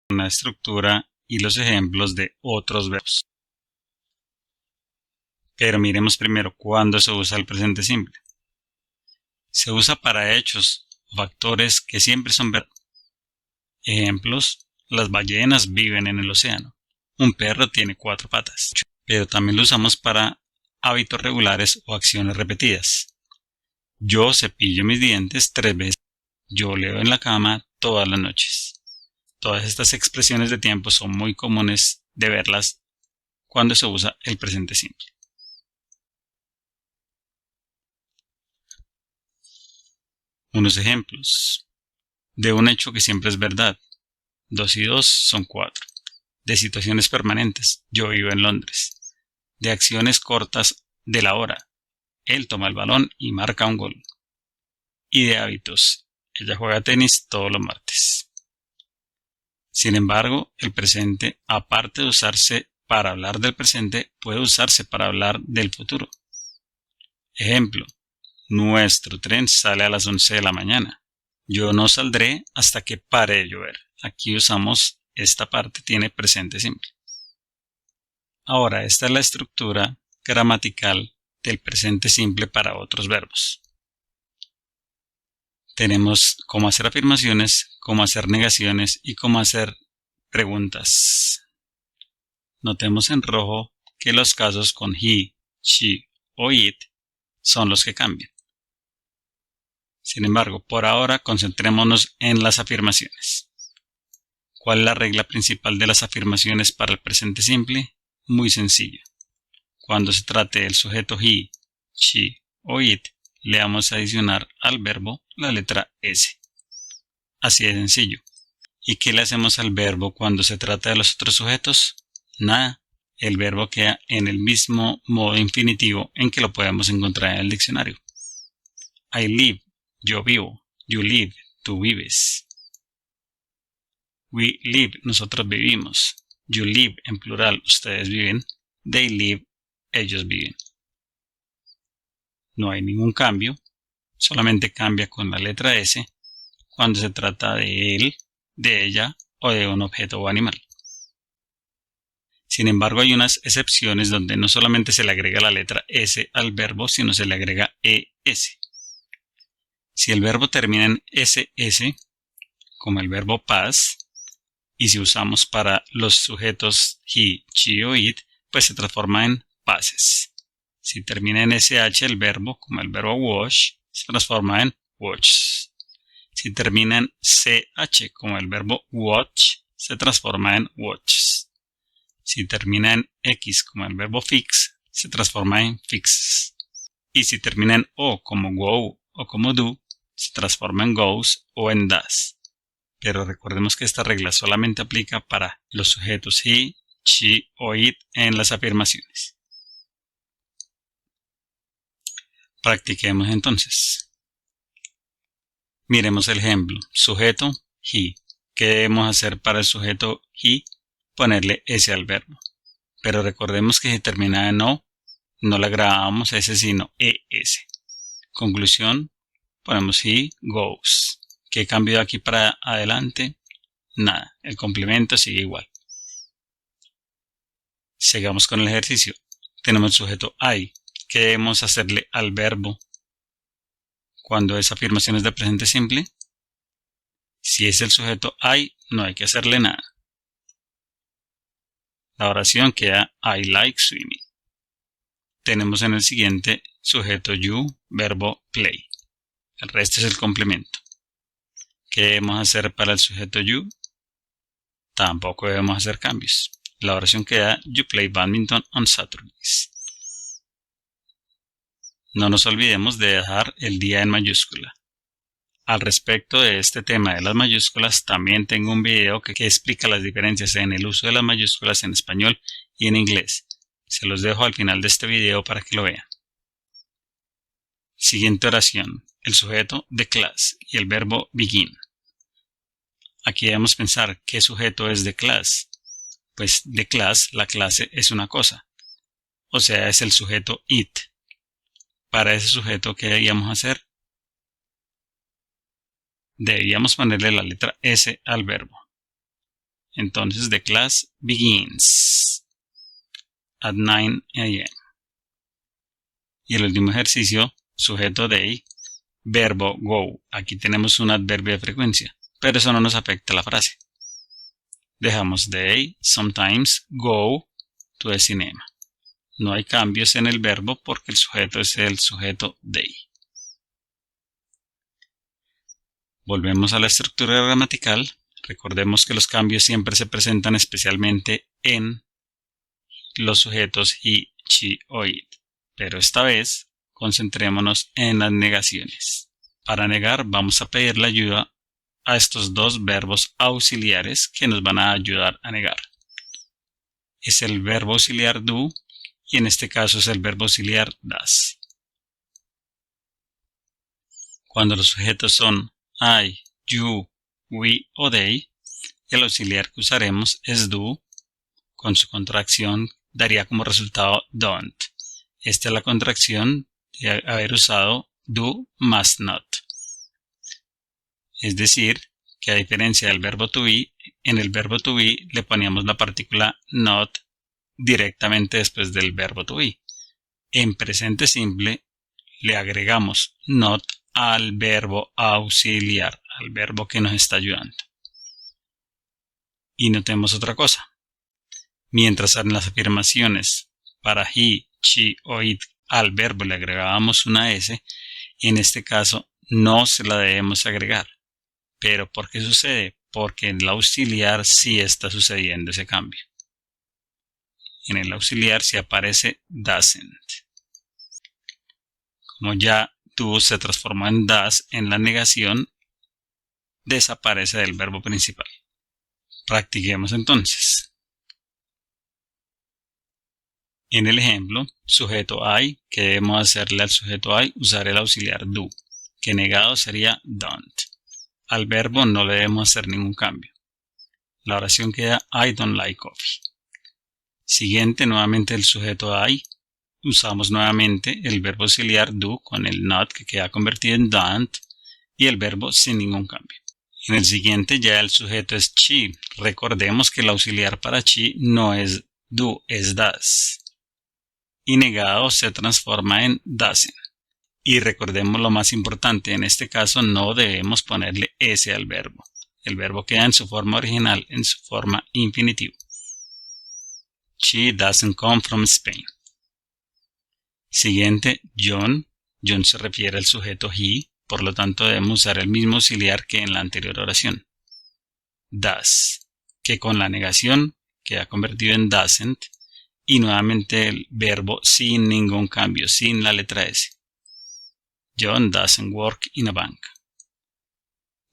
la estructura y los ejemplos de otros verbos. Pero miremos primero cuándo se usa el presente simple. Se usa para hechos o factores que siempre son verbos. Ejemplos: las ballenas viven en el océano. Un perro tiene 4 patas. Pero también lo usamos para hábitos regulares o acciones repetidas. Yo cepillo mis dientes 3 veces. Yo leo en la cama todas las noches. Todas estas expresiones de tiempo son muy comunes de verlas cuando se usa el presente simple. Unos ejemplos. De un hecho que siempre es verdad. 2 y 2 son 4. De situaciones permanentes. Yo vivo en Londres. De acciones cortas de la hora. Él toma el balón y marca un gol. Y de hábitos. Ella juega tenis todos los martes. Sin embargo, el presente, aparte de usarse para hablar del presente, puede usarse para hablar del futuro. Ejemplo: nuestro tren sale a las 11 de la mañana. Yo no saldré hasta que pare de llover. Aquí usamos esta parte, tiene presente simple. Ahora, esta es la estructura gramatical del presente simple para otros verbos. Tenemos cómo hacer afirmaciones, cómo hacer negaciones y cómo hacer preguntas. Notemos en rojo que los casos con he, she o it son los que cambian. Sin embargo, por ahora concentrémonos en las afirmaciones. ¿Cuál es la regla principal de las afirmaciones para el presente simple? Muy sencillo. Cuando se trate del sujeto he, she o it, le vamos a adicionar al verbo la letra S. Así de sencillo. ¿Y qué le hacemos al verbo cuando se trata de los otros sujetos? Nada. El verbo queda en el mismo modo infinitivo en que lo podemos encontrar en el diccionario. I live, yo vivo. You live, tú vives. We live, nosotros vivimos. You live, en plural, ustedes viven. They live, ellos viven. No hay ningún cambio, solamente cambia con la letra S cuando se trata de él, de ella o de un objeto o animal. Sin embargo, hay unas excepciones donde no solamente se le agrega la letra S al verbo, sino se le agrega ES. Si el verbo termina en SS, como el verbo pass, y si usamos para los sujetos he, she o it, pues se transforma en passes. Si termina en SH el verbo, como el verbo wash, se transforma en watches. Si termina en CH, como el verbo watch, se transforma en watches. Si termina en X, como el verbo fix, se transforma en fixes. Y si termina en O, como go o como do, se transforma en goes o en does. Pero recordemos que esta regla solamente aplica para los sujetos he, she o it en las afirmaciones. Practiquemos entonces. Miremos el ejemplo. Sujeto, he. ¿Qué debemos hacer para el sujeto he? Ponerle S al verbo. Pero recordemos que si termina en O, no le agregamos S sino ES. Conclusión, ponemos he goes. ¿Qué cambio de aquí para adelante? Nada, el complemento sigue igual. Sigamos con el ejercicio. Tenemos el sujeto I. ¿Qué debemos hacerle al verbo cuando es afirmaciones de presente simple? Si es el sujeto I, no hay que hacerle nada. La oración queda I like swimming. Tenemos en el siguiente sujeto you, verbo play. El resto es el complemento. ¿Qué debemos hacer para el sujeto you? Tampoco debemos hacer cambios. La oración queda you play badminton on Saturdays. No nos olvidemos de dejar el día en mayúscula. Al respecto de este tema de las mayúsculas, también tengo un video que explica las diferencias en el uso de las mayúsculas en español y en inglés. Se los dejo al final de este video para que lo vean. Siguiente oración. El sujeto the class y el verbo begin. Aquí debemos pensar qué sujeto es the class. Pues the class, la clase, es una cosa. O sea, es el sujeto it. Para ese sujeto, ¿qué debíamos hacer? Debíamos ponerle la letra S al verbo. Entonces, the class begins at 9 a.m. Y el último ejercicio, sujeto day, verbo go. Aquí tenemos un adverbio de frecuencia, pero eso no nos afecta a la frase. Dejamos they, sometimes, go to the cinema. No hay cambios en el verbo porque el sujeto es el sujeto they. Volvemos a la estructura gramatical. Recordemos que los cambios siempre se presentan especialmente en los sujetos he, she o it. Pero esta vez concentrémonos en las negaciones. Para negar vamos a pedir la ayuda a estos dos verbos auxiliares que nos van a ayudar a negar. Es el verbo auxiliar do y en este caso es el verbo auxiliar does. Cuando los sujetos son I, you, we o they, el auxiliar que usaremos es do, con su contracción daría como resultado don't. Esta es la contracción de haber usado do más not. Es decir, que a diferencia del verbo to be, en el verbo to be le poníamos la partícula not directamente después del verbo to be. En presente simple le agregamos not al verbo auxiliar, al verbo que nos está ayudando. Y notemos otra cosa. Mientras en las afirmaciones para he, she o it al verbo le agregábamos una S, en este caso no se la debemos agregar. ¿Pero por qué sucede? Porque en el auxiliar sí está sucediendo ese cambio. En el auxiliar sí aparece doesn't. Como ya do se transformó en does en la negación, desaparece del verbo principal. Practiquemos entonces. En el ejemplo, sujeto I, ¿qué debemos hacerle al sujeto I? Usar el auxiliar do, que negado sería don't. Al verbo no le debemos hacer ningún cambio. La oración queda I don't like coffee. Siguiente, nuevamente el sujeto I. Usamos nuevamente el verbo auxiliar do con el not que queda convertido en don't y el verbo sin ningún cambio. En el siguiente ya el sujeto es she. Recordemos que el auxiliar para she no es do, es does. Y negado se transforma en doesn't. Y recordemos lo más importante, en este caso no debemos ponerle S al verbo. El verbo queda en su forma original, en su forma infinitivo. She doesn't come from Spain. Siguiente, John. John se refiere al sujeto he, por lo tanto debemos usar el mismo auxiliar que en la anterior oración. Does, que con la negación queda convertido en doesn't y nuevamente el verbo sin ningún cambio, sin la letra S. John doesn't work in a bank.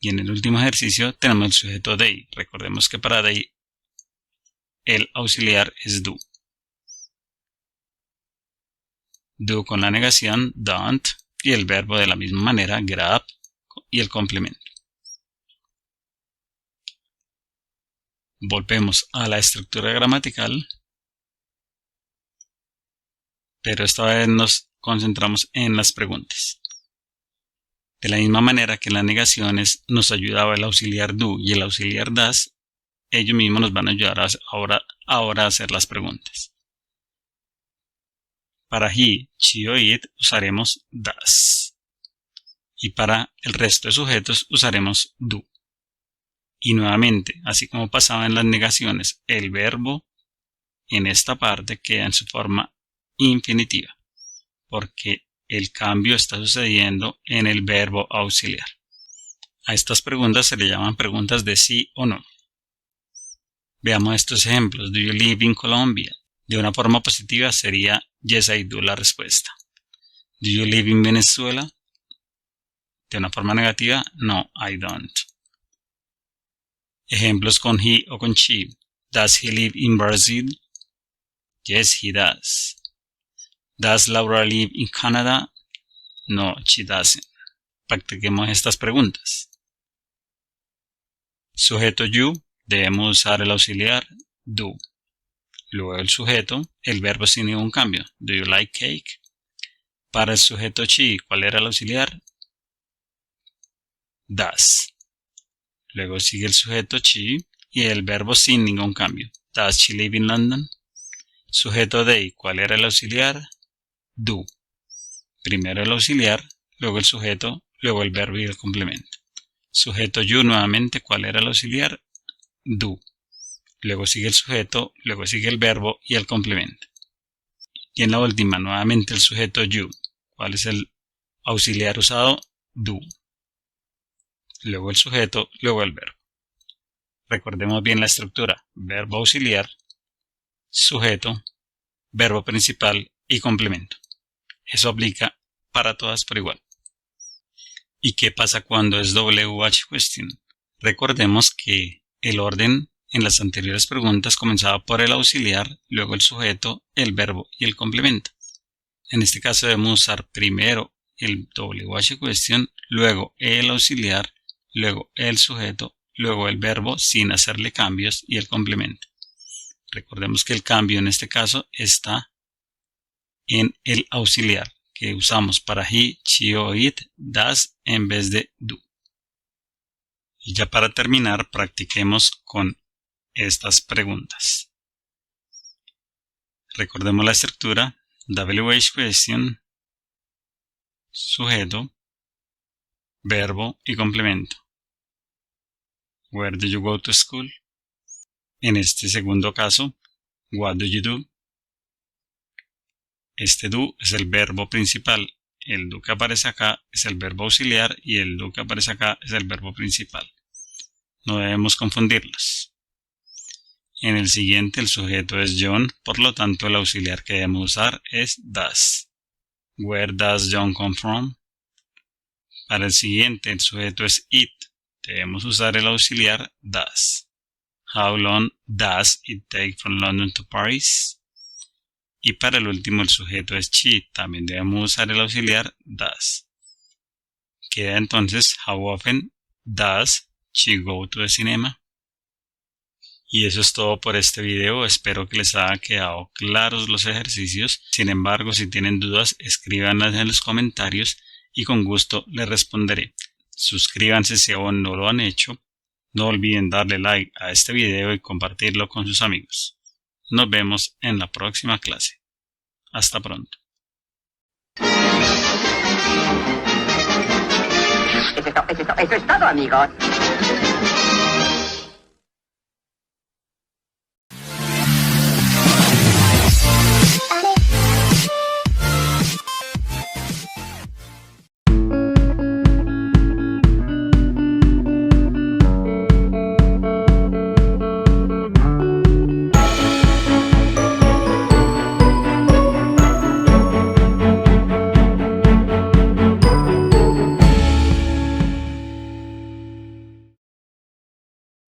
Y en el último ejercicio tenemos el sujeto they. Recordemos que para they el auxiliar es do. Do con la negación, don't, y el verbo de la misma manera, get up, y el complemento. Volvemos a la estructura gramatical, pero esta vez nos concentramos en las preguntas. De la misma manera que en las negaciones nos ayudaba el auxiliar do y el auxiliar does, ellos mismos nos van a ayudar ahora a hacer las preguntas. Para he, she o it usaremos does. Y para el resto de sujetos usaremos do. Y nuevamente, así como pasaba en las negaciones, el verbo en esta parte queda en su forma infinitiva, porque el cambio está sucediendo en el verbo auxiliar. A estas preguntas se le llaman preguntas de sí o no. Veamos estos ejemplos. Do you live in Colombia? De una forma positiva sería yes I do la respuesta. Do you live in Venezuela? De una forma negativa, no, I don't. Ejemplos con he o con she. Does he live in Brazil? Yes, he does. Does Laura live in Canada? No, she doesn't. Practiquemos estas preguntas. Sujeto you, debemos usar el auxiliar do. Luego el sujeto, el verbo sin ningún cambio. Do you like cake? Para el sujeto she, ¿cuál era el auxiliar? Does. Luego sigue el sujeto she y el verbo sin ningún cambio. Does she live in London? Sujeto de, ¿cuál era el auxiliar? Do. Primero el auxiliar, luego el sujeto, luego el verbo y el complemento. Sujeto you nuevamente, ¿cuál era el auxiliar? Do. Luego sigue el sujeto, luego sigue el verbo y el complemento. Y en la última, nuevamente el sujeto you. ¿Cuál es el auxiliar usado? Do. Luego el sujeto, luego el verbo. Recordemos bien la estructura. Verbo auxiliar, sujeto, verbo principal y complemento. Eso aplica para todas por igual. ¿Y qué pasa cuando es WH question? Recordemos que el orden en las anteriores preguntas comenzaba por el auxiliar, luego el sujeto, el verbo y el complemento. En este caso debemos usar primero el WH question, luego el auxiliar, luego el sujeto, luego el verbo sin hacerle cambios y el complemento. Recordemos que el cambio en este caso está en el auxiliar que usamos para he, she o it, does en vez de do. Y ya para terminar, practiquemos con estas preguntas. Recordemos la estructura. WH question, sujeto, verbo y complemento. Where do you go to school? En este segundo caso, what do you do? Este do es el verbo principal. El do que aparece acá es el verbo auxiliar y el do que aparece acá es el verbo principal. No debemos confundirlos. En el siguiente el sujeto es John, por lo tanto el auxiliar que debemos usar es does. Where does John come from? Para el siguiente el sujeto es it. Debemos usar el auxiliar does. How long does it take from London to Paris? Y para el último el sujeto es she. También debemos usar el auxiliar does. Queda entonces how often does she go to the cinema? Y eso es todo por este video. Espero que les haya quedado claros los ejercicios. Sin embargo, si tienen dudas, escríbanlas en los comentarios y con gusto les responderé. Suscríbanse si aún no lo han hecho. No olviden darle like a este video y compartirlo con sus amigos. Nos vemos en la próxima clase. Hasta pronto. Eso es todo, amigos.